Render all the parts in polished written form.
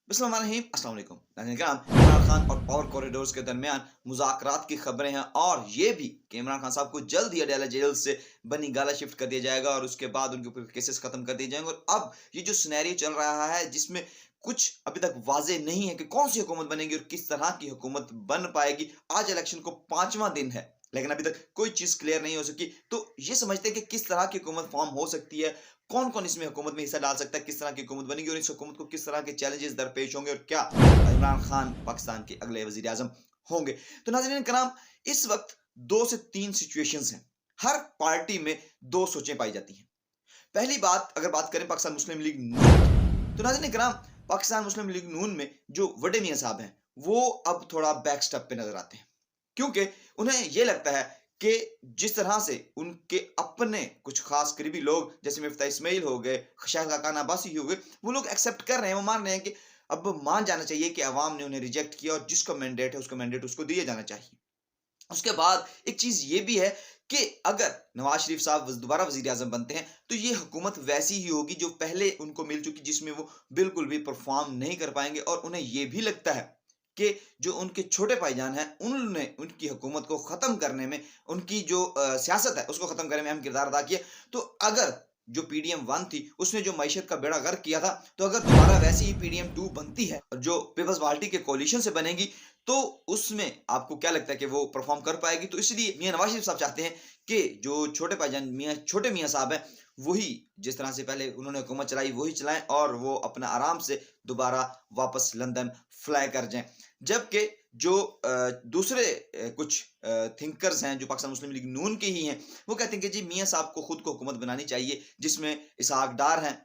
अस्सलाम वालेकुम। इमरान खान और पावर कॉरिडोर्स के दरमियान मुज़ाकरात की खबरें हैं और ये भी कि इमरान खान साहब को जल्द ही अडयाला जेल से बनी गाला शिफ्ट कर दिया जाएगा और उसके बाद उनके ऊपर केसेस खत्म कर दिए जाएंगे। और अब ये जो सिनेरियो चल रहा है जिसमें कुछ अभी तक वाजे नहीं है कि कौन सी हुकूमत बनेगी और किस तरह की हुकूमत बन पाएगी। आज इलेक्शन को 5वां दिन है लेकिन अभी तक कोई चीज क्लियर नहीं हो सकी। तो ये समझते हैं कि किस तरह की हुकूमत फॉर्म हो सकती है, कौन कौन इसमें हुकूमत में हिस्सा डाल सकता है, किस तरह की हुकूमत बनेगी और इस हुकूमत को किस तरह के चैलेंजेस दरपेश होंगे और क्या इमरान खान पाकिस्तान के अगले वजीर आजम होंगे। तो नाज़रीन कराम, इस वक्त 2 से 3 सिचुएशंस हैं। हर पार्टी में 2 सोचें पाई जाती हैं। पहली बात, अगर बात करें पाकिस्तान मुस्लिम लीग नून की, तो नाज़रीन कराम, पाकिस्तान मुस्लिम लीग नून में जो वडे मियां साहब हैं वो अब थोड़ा बैक स्टेप पे नजर आते हैं, क्योंकि उन्हें यह लगता है कि जिस तरह से उनके अपने कुछ खास करीबी लोग जैसे मिफ्ता इस्माइल हो गए, शाहिद खाकान अब्बासी हो गए, वो लोग एक्सेप्ट कर रहे हैं, वो मान रहे हैं कि अब मान जाना चाहिए कि अवाम ने उन्हें रिजेक्ट किया और जिसका मैंडेट है उसका मैंडेट उसको दिया जाना चाहिए। उसके बाद एक चीज ये भी है कि अगर नवाज शरीफ साहब दोबारा वजीर आजम बनते हैं तो ये हुकूमत वैसी ही होगी जो पहले उनको मिल चुकी, जिसमें वो बिल्कुल भी परफॉर्म नहीं कर पाएंगे। और उन्हें यह भी लगता है कि जो उनके छोटे भाईजान हैं उन्होंने उनकी हुकूमत को खत्म करने में, उनकी जो सियासत है उसको खत्म करने में अहम किरदार अदा किया। तो अगर जो पीडीएम 1 थी उसने जो मईशत का बेड़ा गर्क किया था, तो अगर दोबारा वैसी ही पीडीएम 2 बनती है जो पीपल्स पार्टी के कोalition से बनेगी, तो उसमें आपको क्या लगता है कि वो परफॉर्म कर पाएगी। तो इसलिए मियां नवाज शरीफ साहब चाहते हैं कि जो छोटे भाईजान छोटे मियां साहब हैं वही जिस तरह से पहले उन्होंने हुकूमत चलाई वही चलाएं और वो अपना आराम से दोबारा वापस लंदन फ्लाई कर जाएं। जबकि जो दूसरे कुछ थिंकर्स हैं जो पाकिस्तान मुस्लिम लीग नून के ही हैं, वो कहते हैं कि जी मियां साहब को खुद को हुकूमत बनानी चाहिए, जिसमें इसहाक डार हैं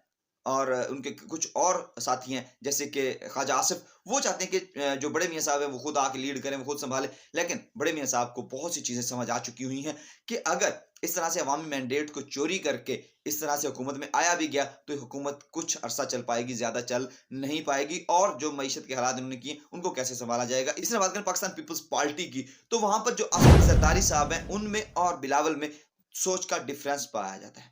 और उनके कुछ और साथी हैं जैसे कि ख्वाजा आसिफ। वो चाहते हैं कि जो बड़े मियां साहब हैं वो खुद आके लीड करें, वो खुद संभालें। लेकिन बड़े मियां साहब को बहुत सी चीजें समझ आ चुकी हुई हैं कि अगर इस तरह से अवामी मैंडेट को चोरी करके इस तरह से हुकूमत में आया भी गया तो हुकूमत कुछ अरसा चल पाएगी, ज्यादा चल नहीं पाएगी। और जो मईशत के हालात उन्होंने किए उनको कैसे संभाला जाएगा। इसने बात करें पाकिस्तान पीपल्स पार्टी की, तो वहां पर जो असद जरदारी साहब हैं उनमें और बिलावल में सोच का डिफरेंस पाया जाता है।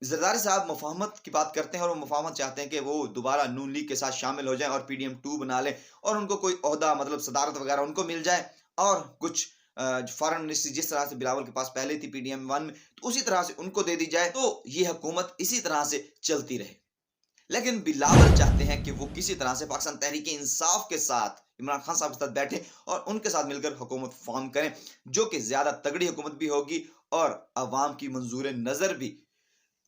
जरदारी साहब मुफाहमत की बात करते हैं और वो मुफाहमत चाहते हैं कि वो दोबारा नून लीग के साथ शामिल हो जाएं और पीडीएम 2 बना लें और उनको कोई ओहदा, मतलब सदारत वगैरह उनको मिल जाए और कुछ फॉरेन मिनिस्ट्री जिस तरह से बिलावल के पास पहले थी पीडीएम 1 में, तो उसी तरह से उनको दे दी जाए, तो ये हुकूमत इसी तरह से चलती रहे। लेकिन बिलावल चाहते हैं कि वो किसी तरह से पाकिस्तान तहरीक इंसाफ के साथ इमरान खान साहब के साथ बैठे और उनके साथ मिलकर हुकूमत फॉर्म करें, जो कि ज्यादा तगड़ी हुकूमत भी होगी और अवाम की मंजूर नजर भी।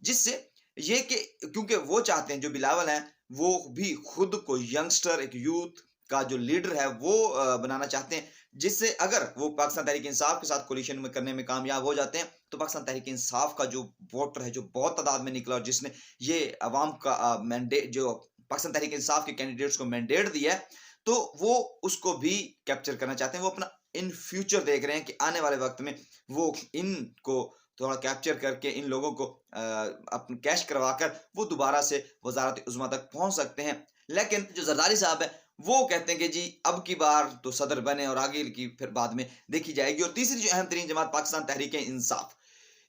जिससे ये कि क्योंकि वो चाहते हैं, जो बिलावल हैं वो भी खुद को यंगस्टर, एक यूथ का जो लीडर है वो बनाना चाहते हैं, जिससे अगर वो पाकिस्तान तहरीक इंसाफ के साथ कोलिशन में करने में कामयाब हो जाते हैं तो पाकिस्तान तहरीक इंसाफ का जो वोटर है, जो बहुत तादाद में निकला और जिसने ये अवाम का मैंडेट, जो पाकिस्तान तहरीक इंसाफ के कैंडिडेट्स को मैंडेट दिया है, तो वो उसको भी कैप्चर करना चाहते हैं। वो अपना इन फ्यूचर देख रहे हैं कि आने वाले वक्त में वो इनको थोड़ा कैप्चर करके इन लोगों को अपने कैश करवाकर वो दोबारा से वजारत उज़्मा तक पहुंच सकते हैं। लेकिन जो जरदारी साहब है वो कहते हैं कि जी अब की बार तो सदर बने और आगे की फिर बाद में देखी जाएगी। और तीसरी जो अहम तरीन जमात पाकिस्तान तहरीक इंसाफ,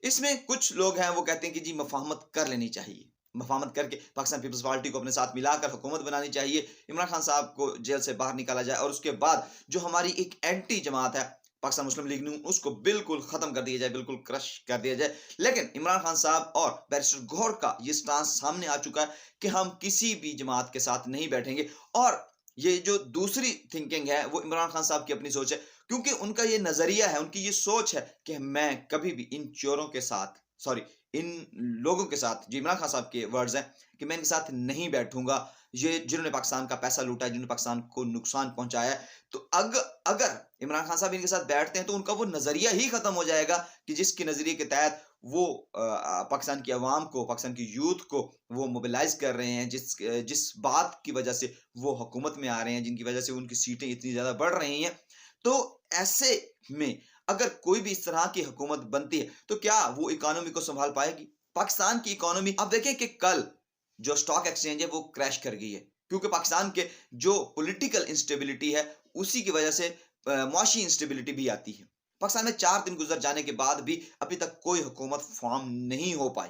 इसमें कुछ लोग हैं वो कहते हैं कि जी मफाहमत कर लेनी चाहिए, मफाहमत करके पाकिस्तान पीपल्स पार्टी को अपने साथ मिलाकर हुकूमत बनानी चाहिए, इमरान खान साहब को जेल से बाहर निकाला जाए और उसके बाद जो हमारी एक एंटी जमात है पाकिस्तान मुस्लिम लीग नून, उसको बिल्कुल खत्म कर दिया जाए, बिल्कुल क्रश कर दिया जाए। लेकिन इमरान खान साहब और बैरिस्टर गौहर का ये स्टांस सामने आ चुका है कि हम किसी भी जमात के साथ नहीं बैठेंगे। और ये जो दूसरी थिंकिंग है वो इमरान खान साहब की अपनी सोच है, क्योंकि उनका ये नजरिया है, उनकी ये सोच है कि मैं कभी भी इन चोरों के साथ, सॉरी, इन लोगों के साथ, जो इमरान खान साहब के वर्ड्स हैं, कि मैं इनके साथ नहीं बैठूंगा, ये जिन्होंने पाकिस्तान का पैसा लूटा है, जिन्होंने पाकिस्तान को नुकसान पहुंचाया है। तो अगर इमरान खान साहब इनके साथ बैठते हैं तो उनका वो नजरिया ही खत्म हो जाएगा कि जिसके नजरिए के तहत वो पाकिस्तान की आवाम को, पाकिस्तान की यूथ को वो मोबिलाइज कर रहे हैं, जिस बात की वजह से वो हुकूमत में आ रहे हैं, जिनकी वजह से उनकी सीटें इतनी ज्यादा बढ़ रही हैं। तो ऐसे में अगर कोई भी इस तरह की हुकूमत बनती है तो क्या वो इकोनॉमी को संभाल पाएगी? पाकिस्तान की इकोनॉमी, आप देखें कि कल जो स्टॉक एक्सचेंज है वो क्रैश कर गई है, क्योंकि पाकिस्तान के जो पॉलिटिकल इंस्टेबिलिटी है उसी की वजह से मुआशी इंस्टेबिलिटी भी आती है। पाकिस्तान में 4 दिन गुजर जाने के बाद भी अभी तक कोई हुकूमत फॉर्म नहीं हो पाई।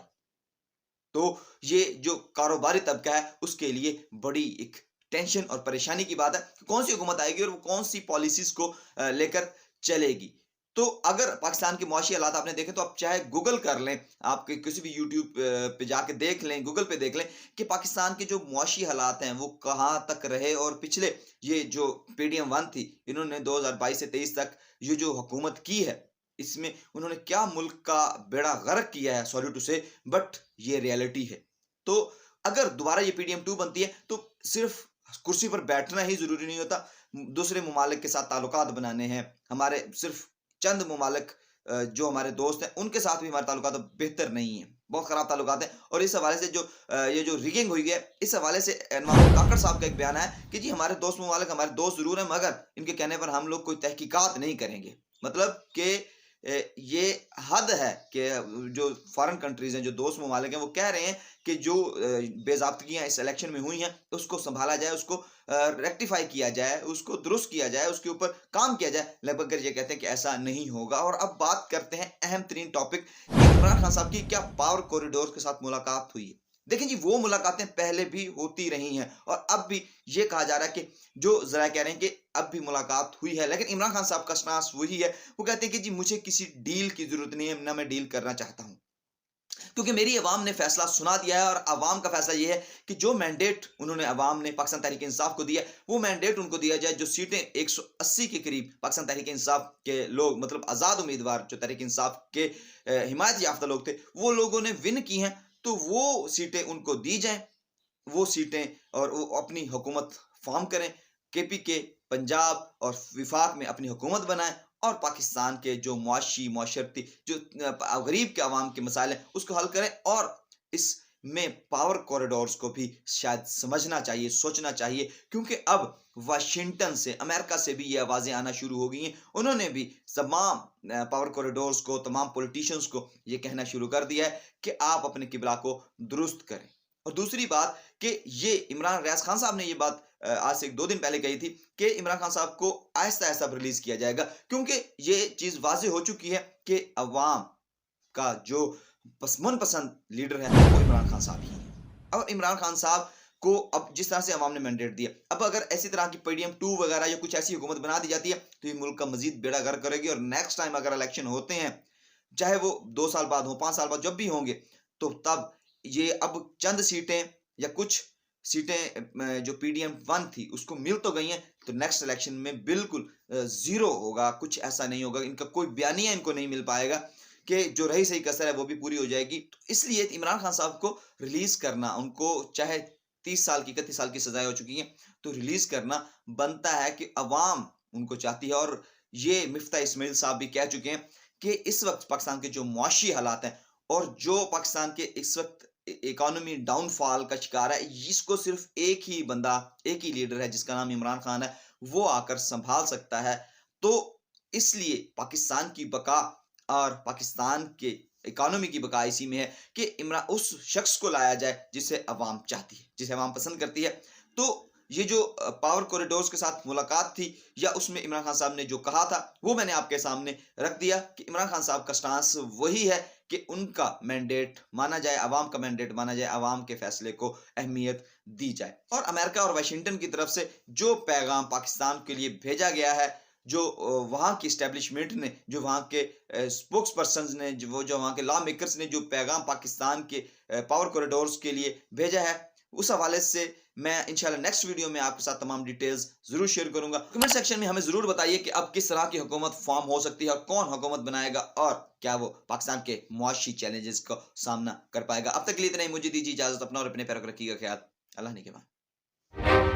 तो ये जो कारोबारी तबका है उसके लिए बड़ी एक टेंशन और परेशानी की बात है कि कौन सी हुकूमत आएगी और वो कौन सी पॉलिसीज को लेकर चलेगी। तो अगर पाकिस्तान के मुआशी हालात आपने देखे तो आप चाहे गूगल कर लें, आप किसी भी यूट्यूब पे जाके देख लें, गूगल पे देख लें कि पाकिस्तान के जो मुआशी हालात हैं वो कहाँ तक रहे। और पिछले ये जो PDM-1 थी, इन्होंने 2022 से 23 तक ये जो हुकूमत की है, इसमें उन्होंने क्या मुल्क का बेड़ा गर्क किया है, सॉरी टू से, बट ये रियलिटी है। तो अगर दोबारा ये PDM-2 बनती है तो सिर्फ कुर्सी पर बैठना ही जरूरी नहीं होता, दूसरे ममालिक के साथ ताल्लुकात बनाने हैं। हमारे सिर्फ चंद ममालिक जो हमारे दोस्त हैं उनके साथ भी हमारे ताल्लुकात बेहतर नहीं है, बहुत खराब ताल्लुकात हैं। और इस हवाले से जो ये जो रिगिंग हुई है, इस हवाले से महमूद काकड़ साहब का एक बयान है कि जी हमारे दोस्त ममालिक हमारे दोस्त जरूर हैं, मगर इनके कहने पर हम लोग कोई तहकीकात नहीं करेंगे। मतलब कि ये हद है कि जो फॉरेन कंट्रीज हैं, जो दोस्त ममालिक हैं, वो कह रहे हैं कि जो बेज़ाब्तगियाँ इस इलेक्शन में हुई हैं उसको संभाला जाए, उसको रेक्टिफाई किया जाए, उसको दुरुस्त किया जाए, उसके ऊपर काम किया जाए। लगभग ये कहते हैं कि ऐसा नहीं होगा। और अब बात करते हैं अहम तरीन टॉपिक, इमरान खान साहब की क्या पावर कॉरिडोर के साथ मुलाकात हुई है। देखें जी, वो मुलाकातें पहले भी होती रही हैं और अब भी ये कहा जा रहा है कि जो जरा कह रहे हैं कि अब भी मुलाकात हुई है, लेकिन इमरान खान साहब का स्टांस वही है। वो कहते हैं कि जी मुझे किसी डील की जरूरत नहीं है, ना मैं डील करना चाहता हूं, क्योंकि मेरी अवाम ने फैसला सुना दिया है। और अवाम का फैसला ये है कि जो मैंडेट उन्होंने अवाम ने पाकिस्तान तहरीक इंसाफ को दिया, वो मैंडेट उनको दिया जाए। जो सीटें 180 के करीब पाकिस्तान तहरीक इंसाफ के लोग, मतलब आज़ाद उम्मीदवार जो तहरीक इंसाफ के हिमायत याफ्ता लोग थे, वो लोगों ने विन की हैं, तो वो सीटें उनको दी जाएं, वो सीटें, और वो अपनी हुकूमत फॉर्म करें, KPK पंजाब और विफाक में अपनी हुकूमत बनाएं और पाकिस्तान के जो मुआशी मुआशरती जो गरीब के अवाम के मसाइल हैं उसको हल करें। और इसमें पावर कॉरिडोर्स को भी शायद समझना चाहिए, सोचना चाहिए, क्योंकि अब वाशिंगटन से, अमेरिका से भी ये आवाज़ें आना शुरू हो गई हैं। उन्होंने भी तमाम पावर कॉरिडोर्स को, तमाम पॉलिटिशियंस को ये कहना शुरू कर दिया है कि आप अपने किबला को दुरुस्त करें। और दूसरी बात कि ये इमरान रियाज खान साहब ने ये बात आज से 2 दिन पहले कही थी कि इमरान खान साहब को आहिस्ता आहिस्ता रिलीज किया जाएगा, क्योंकि ये चीज वाज़ेह हो चुकी है कि अवाम का जो मनपसंद लीडर है वो इमरान खान साहब ही है। और इमरान खान साहब को अब जिस तरह से अवाम ने मैंडेट दिया, अब अगर ऐसी तरह की PDM-2 वगैरह या कुछ ऐसी हुकूमत बना दी जाती है तो ये मुल्क का मजीद बेड़ा गर्क करेगी। और नेक्स्ट टाइम अगर इलेक्शन होते हैं, चाहे वो 2 साल बाद हो, 5 साल बाद, जब भी होंगे, तो तब ये अब चंद सीटें या कुछ सीटें जो PDM-1 थी उसको मिल तो गई हैं, तो नेक्स्ट इलेक्शन में बिल्कुल जीरो होगा, कुछ ऐसा नहीं होगा, इनका कोई बयानिया इनको नहीं मिल पाएगा कि जो रही सही कसर है वो भी पूरी हो जाएगी। तो इसलिए इमरान खान साहब को रिलीज करना, उनको चाहे 30 साल की 31 साल की सजाएं हो चुकी हैं, तो रिलीज करना बनता है कि अवाम उनको चाहती है। और ये मिफ्ता इस्माइल साहब भी कह चुके हैं कि इस वक्त पाकिस्तान के जो मुआशी हालात हैं और जो पाकिस्तान के इस वक्त इकोनॉमी डाउनफॉल का शिकार है, इसको सिर्फ एक ही बंदा, एक ही लीडर है जिसका नाम इमरान खान है, वो आकर संभाल सकता है। तो इसलिए पाकिस्तान की बका और पाकिस्तान के इकोनॉमी की बका इसी में है कि इमरान उस शख्स को लाया जाए जिसे अवाम चाहती है, जिसे अवाम पसंद करती है। तो ये जो पावर कॉरिडोर्स के साथ मुलाकात थी, या उसमें इमरान खान साहब ने जो कहा था, वो मैंने आपके सामने रख दिया कि इमरान खान साहब का स्टांस वही है कि उनका मैंडेट माना जाए, अवाम का मैंडेट माना जाए, अवाम के फैसले को अहमियत दी जाए। और अमेरिका और वाशिंगटन की तरफ से जो पैगाम पाकिस्तान के लिए भेजा गया है, जो वहाँ की इस्टेब्लिशमेंट ने, जो वहाँ के स्पोक्स पर्सन्स ने, जो वहाँ के लॉ मेकर्स ने जो पैगाम पाकिस्तान के पावर कॉरिडोर्स के लिए भेजा है, उस हवाले से मैं इंशाल्लाह नेक्स्ट वीडियो में आपके साथ तमाम डिटेल्स जरूर शेयर करूंगा। कमेंट सेक्शन में हमें जरूर बताइए कि अब किस तरह की हुकूमत फॉर्म हो सकती है और कौन हुकूमत बनाएगा, और क्या वो पाकिस्तान के मुआशी चैलेंजेस का सामना कर पाएगा। अब तक के लिए इतना ही, मुझे दीजिए इजाजत, अपना और अपने पैरों को रखिएगा ख्याल। अल्लाह ने के बाद।